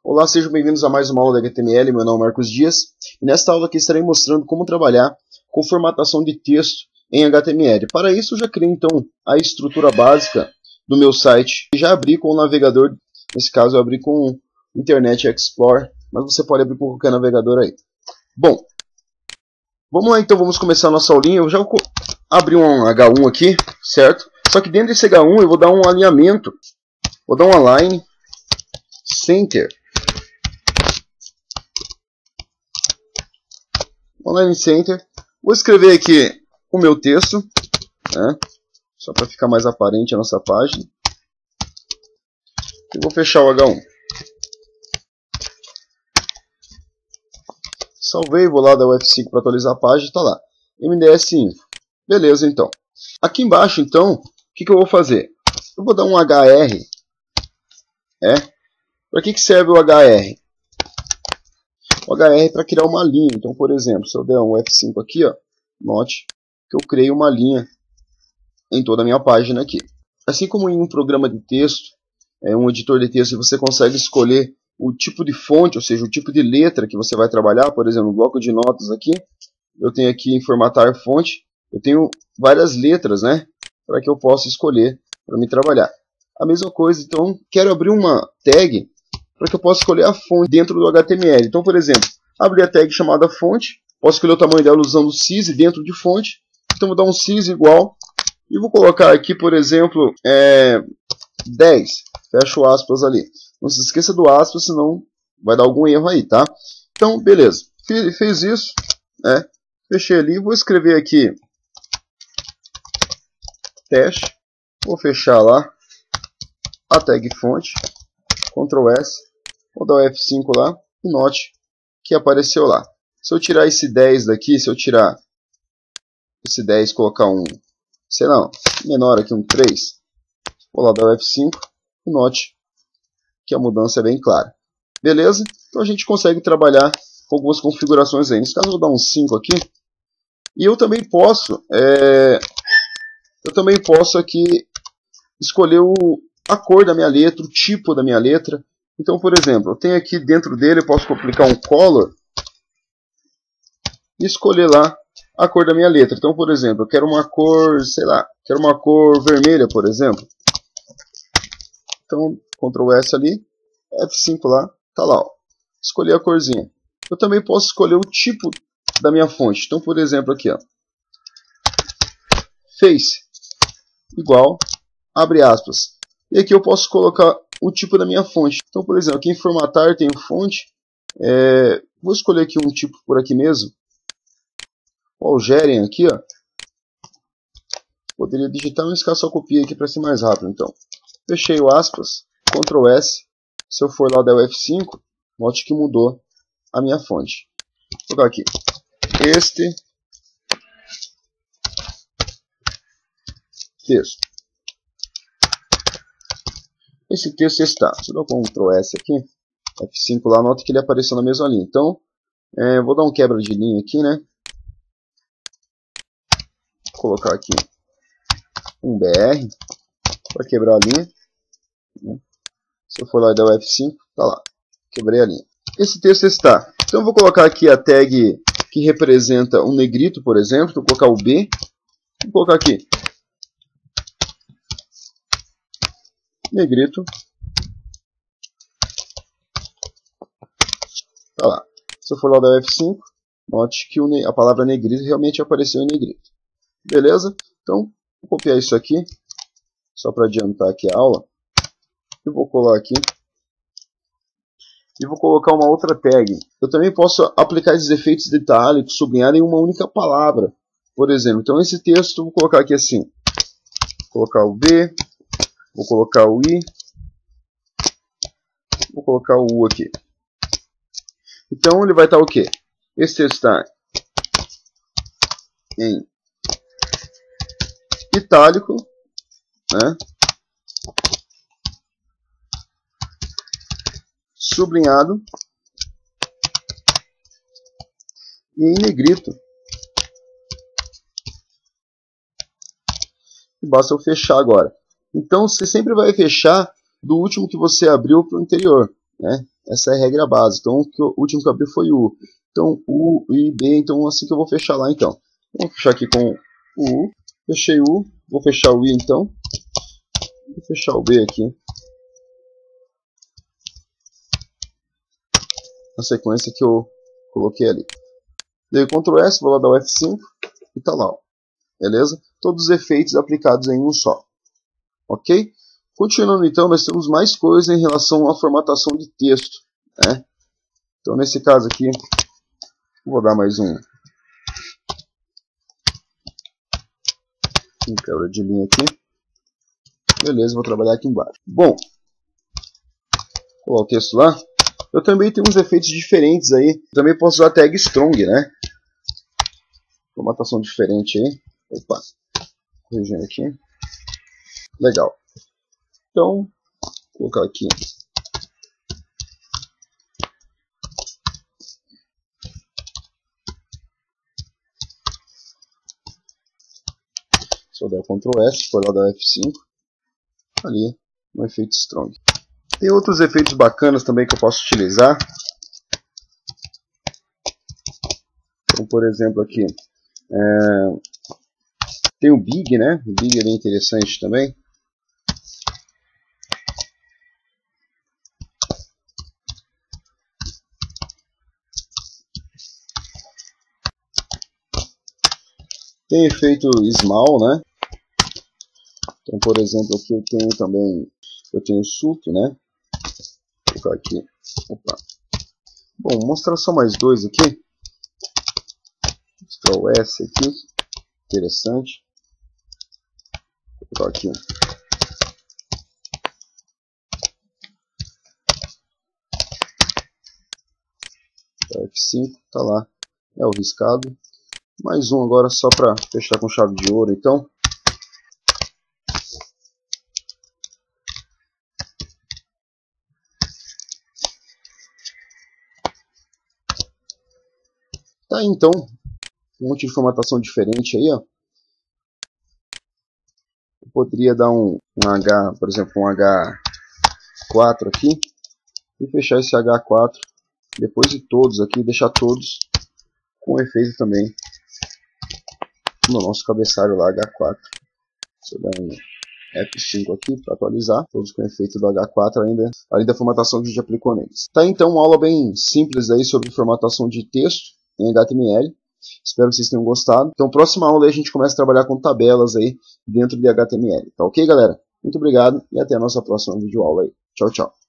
Olá, sejam bem-vindos a mais uma aula de HTML. Meu nome é Marcos Dias e nesta aula aqui estarei mostrando como trabalhar com formatação de texto em HTML. Para isso, eu já criei então a estrutura básica do meu site e já abri com o navegador. Nesse caso, eu abri com o Internet Explorer, mas você pode abrir com qualquer navegador aí. Bom, vamos lá então, vamos começar a nossa aulinha. Eu já abri um H1 aqui, certo? Só que dentro desse H1 eu vou dar um alinhamento, vou dar um align center. Align center. Vou escrever aqui o meu texto, né? Só para ficar mais aparente a nossa página. E vou fechar o H1. Salvei, vou lá dar o F5 para atualizar a página, está lá. MDS Info. Beleza, então. Aqui embaixo, então, o que eu vou fazer? Eu vou dar um HR. Para que serve o HR? O HR é para criar uma linha. Então, por exemplo, se eu der um F5 aqui, ó, note que eu criei uma linha em toda a minha página aqui. Assim como em um programa de texto, um editor de texto, você consegue escolher o tipo de fonte, ou seja, o tipo de letra que você vai trabalhar. Por exemplo, no bloco de notas aqui, eu tenho aqui em formatar fonte, eu tenho várias letras, né, para que eu possa escolher para me trabalhar. A mesma coisa, então, quero abrir uma tag para que eu possa escolher a fonte dentro do HTML. Então, por exemplo, abrir a tag chamada fonte, posso escolher o tamanho dela usando o size dentro de fonte. Então, vou dar um size igual e vou colocar aqui, por exemplo, 10. Fecho aspas ali. Não se esqueça do aspas, senão vai dar algum erro aí, tá? Então, beleza. Fez isso, né? Fechei ali. Vou escrever aqui teste. Vou fechar lá a tag fonte. Ctrl S. Vou dar o F5 lá e note que apareceu lá. Se eu tirar esse 10 daqui, se eu tirar esse 10 e colocar um, sei lá, menor aqui, um 3, vou lá dar o F5 e note que a mudança é bem clara. Beleza? Então a gente consegue trabalhar com algumas configurações aí. Nesse caso eu vou dar um 5 aqui. E eu também posso aqui escolher a cor da minha letra, o tipo da minha letra. Então, por exemplo, eu tenho aqui dentro dele, eu posso aplicar um color e escolher lá a cor da minha letra. Então, por exemplo, eu quero uma cor, sei lá, quero uma cor vermelha, por exemplo. Então, Ctrl S ali, F5 lá, tá lá, ó. Escolhi a corzinha. Eu também posso escolher o tipo da minha fonte. Então, por exemplo, aqui, ó, face igual, abre aspas. E aqui eu posso colocar o tipo da minha fonte. Então, por exemplo, aqui em formatar tem fonte. Vou escolher aqui um tipo por aqui mesmo. O Algerian aqui, ó. Poderia digitar, mas só copia aqui para ser mais rápido. Então, fechei o aspas, Ctrl S. Se eu for lá dar o F5, note que mudou a minha fonte. Vou colocar aqui. Este texto. Esse texto está. Se eu dar um Ctrl S aqui, F5 lá, nota que ele apareceu na mesma linha. Então, vou dar um quebra de linha aqui, né? Vou colocar aqui um BR para quebrar a linha. Se eu for lá e dar o F5, tá lá. Quebrei a linha. Esse texto está. Então, eu vou colocar aqui a tag que representa um negrito, por exemplo. Vou colocar o B. Vou colocar aqui negrito. Tá lá. Se eu for lá dar F5, note que a palavra negrito realmente apareceu em negrito. Beleza? Então, vou copiar isso aqui, só para adiantar aqui a aula. E vou colar aqui. E vou colocar uma outra tag. Eu também posso aplicar esses efeitos de itálico, sublinhar em uma única palavra. Por exemplo, então esse texto eu vou colocar aqui assim. Vou colocar o B. Vou colocar o I. Vou colocar o U aqui. Então ele vai estar o quê? Esse texto está em itálico, né? Sublinhado e em negrito. E basta eu fechar agora. Então você sempre vai fechar do último que você abriu para o anterior, né? Essa é a regra básica. Então o último que eu abri foi o U. Então U e B, então assim que eu vou fechar lá então. Vou fechar aqui com o U. Fechei o U, vou fechar o I então. Vou fechar o B aqui. Na sequência que eu coloquei ali. Dei Ctrl S, vou lá dar o F5 e tá lá, ó. Beleza? Todos os efeitos aplicados em um só. Ok? Continuando então, nós temos mais coisas em relação à formatação de texto, né? Então nesse caso aqui, vou dar mais um quebra de linha aqui. Beleza, vou trabalhar aqui embaixo. Bom, vou colocar o texto lá. Eu também tenho uns efeitos diferentes aí. Também posso usar a tag strong, né? Formatação diferente aí. Opa, corrigindo aqui. Legal. Então, vou colocar aqui. Se eu der Ctrl S, for lá dar F5, ali um efeito strong. Tem outros efeitos bacanas também que eu posso utilizar. Então, por exemplo, aqui tem o Big, né? O Big é bem interessante também. Tem efeito Small, né? Então, por exemplo, aqui eu tenho também, eu tenho Sup, né? Vou colocar aqui. Opa. Bom, vou mostrar só mais dois aqui. Vou mostrar o S aqui. Interessante. Vou colocar aqui. F5, tá lá. É o riscado. Mais um agora só para fechar com chave de ouro, então. Tá, então, um monte de formatação diferente aí, ó. Eu poderia dar um H, por exemplo, um H4 aqui. E fechar esse H4 depois de todos aqui, deixar todos com efeito também no nosso cabeçalho lá, H4. Se eu der um F5 aqui para atualizar, todos com efeito do H4 ainda, além da formatação que a gente aplicou neles. Tá, então, uma aula bem simples aí sobre formatação de texto em HTML. Espero que vocês tenham gostado. Então, próxima aula a gente começa a trabalhar com tabelas aí dentro de HTML. Tá ok, galera? Muito obrigado e até a nossa próxima videoaula aí. Tchau, tchau.